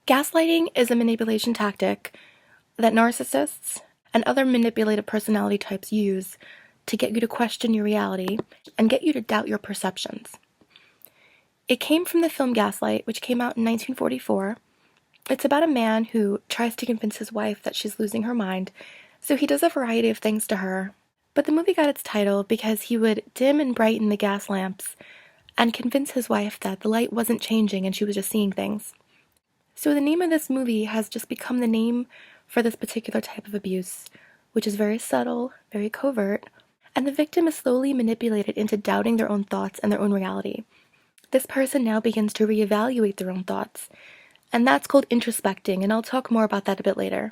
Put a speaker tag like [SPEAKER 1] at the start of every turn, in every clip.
[SPEAKER 1] Gaslighting is a manipulation tactic that narcissists and other manipulative personality types use to get you to question your reality and get you to doubt your perceptions. It came from the film Gaslight, which came out in 1944. It's about a man who tries to convince his wife that she's losing her mind, so he does a variety of things to her. But the movie got its title because he would dim and brighten the gas lamps and convince his wife that the light wasn't changing and she was just seeing things. So the name of this movie has just become the name for this particular type of abuse, which is very subtle, very covert, and the victim is slowly manipulated into doubting their own thoughts and their own reality. This person now begins to reevaluate their own thoughts, and that's called introspecting, and I'll talk more about that a bit later.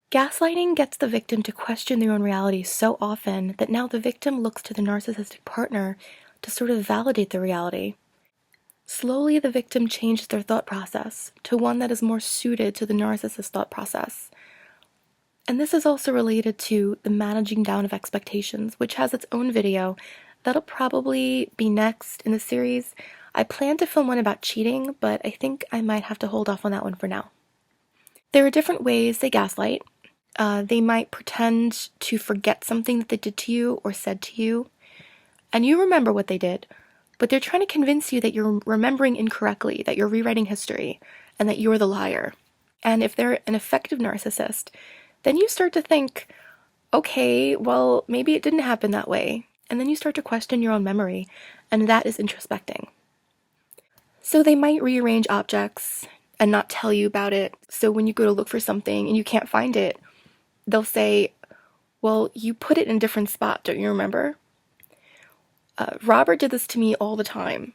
[SPEAKER 1] Gaslighting gets the victim to question their own reality so often that now the victim looks to the narcissistic partner to sort of validate the reality. Slowly, the victim changes their thought process to one that is more suited to the narcissist's thought process. And this is also related to the managing down of expectations, which has its own video. That'll probably be next in the series. I plan to film one about cheating, but I think I might have to hold off on that one for now. There are different ways they gaslight. They might pretend to forget something that they did to you or said to you, and you remember what they did, but they're trying to convince you that you're remembering incorrectly, that you're rewriting history, and that you're the liar. And if they're an effective narcissist, then you start to think, okay, well, maybe it didn't happen that way. And then you start to question your own memory, and that is introspecting. So they might rearrange objects and not tell you about it. So when you go to look for something and you can't find it, they'll say, well, you put it in a different spot, don't you remember? Robert did this to me all the time.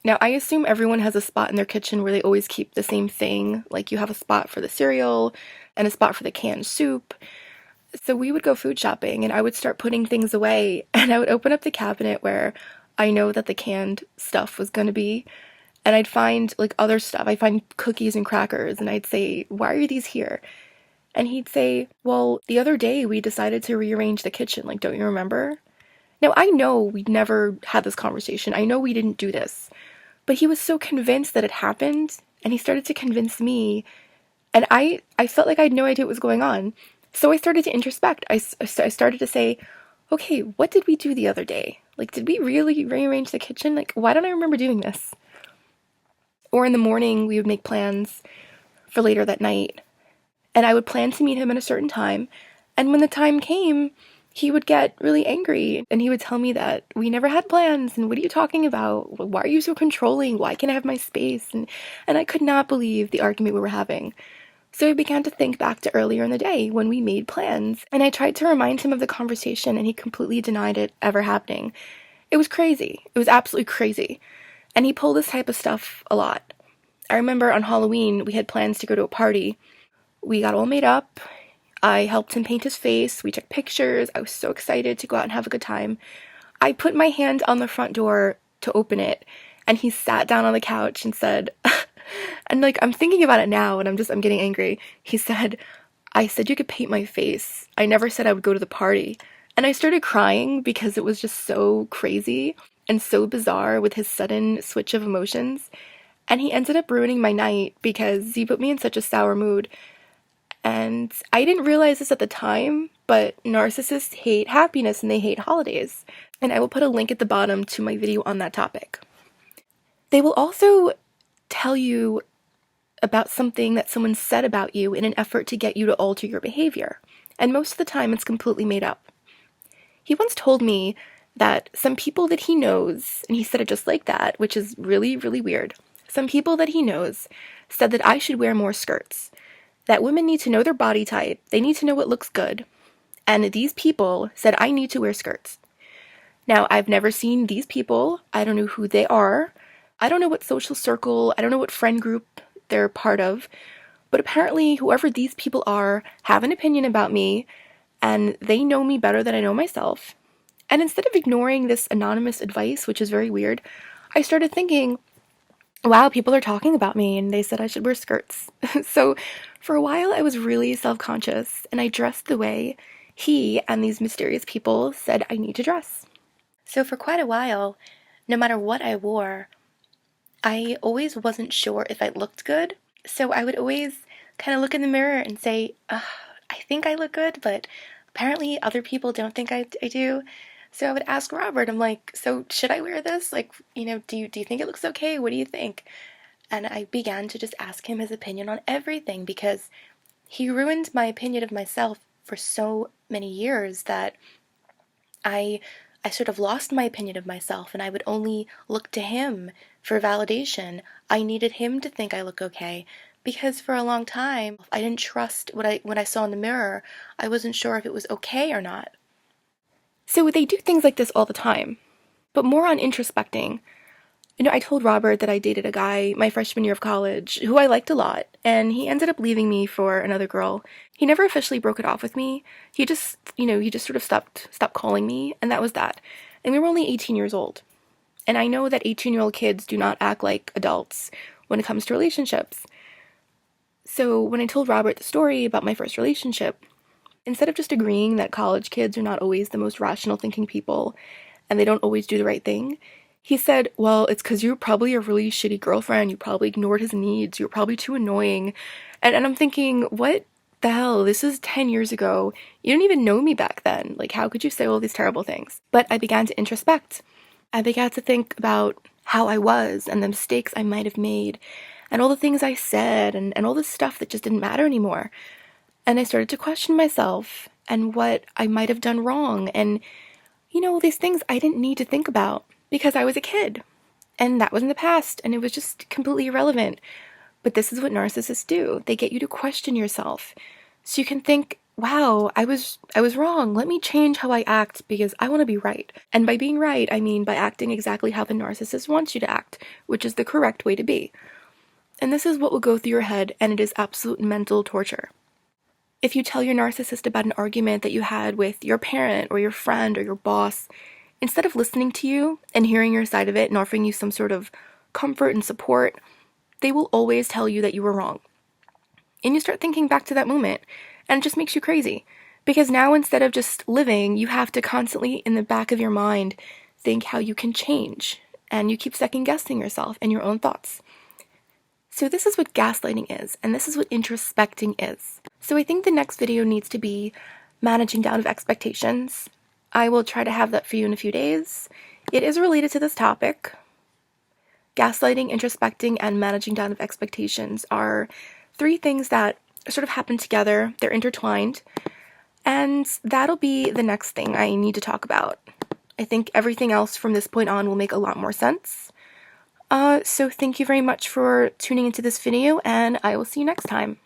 [SPEAKER 1] Now, I assume everyone has a spot in their kitchen where they always keep the same thing, like you have a spot for the cereal and a spot for the canned soup. So we would go food shopping and I would start putting things away and I would open up the cabinet where I know that the canned stuff was going to be, and I'd find like other stuff. I'd find cookies and crackers and I'd say, why are these here? And he'd say, well, the other day we decided to rearrange the kitchen, like, don't you remember? Now, I know we'd never had this conversation. I know we didn't do this. But he was so convinced that it happened, and he started to convince me, and I felt like I had no idea what was going on. So I started to introspect. I started to say, okay, what did we do the other day? Like, did we really rearrange the kitchen? Like, why don't I remember doing this? Or in the morning, we would make plans for later that night, and I would plan to meet him at a certain time, and when the time came, he would get really angry and he would tell me that we never had plans and what are you talking about? Why are you so controlling? Why can't I have my space? And I could not believe the argument we were having. So I began to think back to earlier in the day when we made plans, and I tried to remind him of the conversation and he completely denied it ever happening. It was crazy. It was absolutely crazy. And he pulled this type of stuff a lot. I remember on Halloween we had plans to go to a party. We got all made up. I helped him paint his face, we took pictures, I was so excited to go out and have a good time. I put my hand on the front door to open it, and he sat down on the couch and said, and like, I'm thinking about it now, and I'm getting angry. He said, I said you could paint my face. I never said I would go to the party. And I started crying because it was just so crazy and so bizarre with his sudden switch of emotions. And he ended up ruining my night because he put me in such a sour mood. And I didn't realize this at the time, but narcissists hate happiness and they hate holidays. And I will put a link at the bottom to my video on that topic. They will also tell you about something that someone said about you in an effort to get you to alter your behavior. And most of the time it's completely made up. He once told me that some people that he knows, and he said it just like that, which is really, really weird. Some people that he knows said that I should wear more skirts. That women need to know their body type, they need to know what looks good, and these people said I need to wear skirts. Now, I've never seen these people, I don't know who they are, I don't know what social circle, I don't know what friend group they're part of, but apparently whoever these people are have an opinion about me, and they know me better than I know myself. And instead of ignoring this anonymous advice, which is very weird, I started thinking, wow, people are talking about me, and they said I should wear skirts. So for a while, I was really self-conscious, and I dressed the way he and these mysterious people said I need to dress. So for quite a while, no matter what I wore, I always wasn't sure if I looked good, So I would always kind of look in the mirror and say, I think I look good, but apparently other people don't think I do. So I would ask Robert, I'm like, so should I wear this? Like, do you think it looks okay? What do you think? And I began to just ask him his opinion on everything because he ruined my opinion of myself for so many years that I I sort of lost my opinion of myself and I would only look to him for validation. I needed him to think I look okay because for a long time I didn't trust what I saw in the mirror. I wasn't sure if it was okay or not. So they do things like this all the time, but more on introspecting. I told Robert that I dated a guy my freshman year of college who I liked a lot, and he ended up leaving me for another girl. He never officially broke it off with me. He just sort of stopped calling me, and that was that. And we were only 18 years old. And I know that 18-year-old kids do not act like adults when it comes to relationships. So when I told Robert the story about my first relationship, instead of just agreeing that college kids are not always the most rational thinking people and they don't always do the right thing, he said, well, it's because you're probably a really shitty girlfriend. You probably ignored his needs. You're probably too annoying. And I'm thinking, what the hell? This is 10 years ago. You didn't even know me back then. Like, how could you say all these terrible things? But I began to introspect. I began to think about how I was and the mistakes I might have made and all the things I said and all the stuff that just didn't matter anymore. And I started to question myself and what I might have done wrong. And, these things I didn't need to think about because I was a kid. And that was in the past, and it was just completely irrelevant. But this is what narcissists do. They get you to question yourself. So you can think, wow, I was wrong. Let me change how I act because I want to be right. And by being right, I mean by acting exactly how the narcissist wants you to act, which is the correct way to be. And this is what will go through your head, and it is absolute mental torture. If you tell your narcissist about an argument that you had with your parent or your friend or your boss, instead of listening to you and hearing your side of it and offering you some sort of comfort and support, they will always tell you that you were wrong. And you start thinking back to that moment, and it just makes you crazy. Because now instead of just living, you have to constantly, in the back of your mind, think how you can change. And you keep second guessing yourself and your own thoughts. So this is what gaslighting is, and this is what introspecting is. So I think the next video needs to be managing down of expectations. I will try to have that for you in a few days. It is related to this topic. Gaslighting, introspecting, and managing down of expectations are three things that sort of happen together. They're intertwined. And that'll be the next thing I need to talk about. I think everything else from this point on will make a lot more sense. So thank you very much for tuning into this video, and I will see you next time.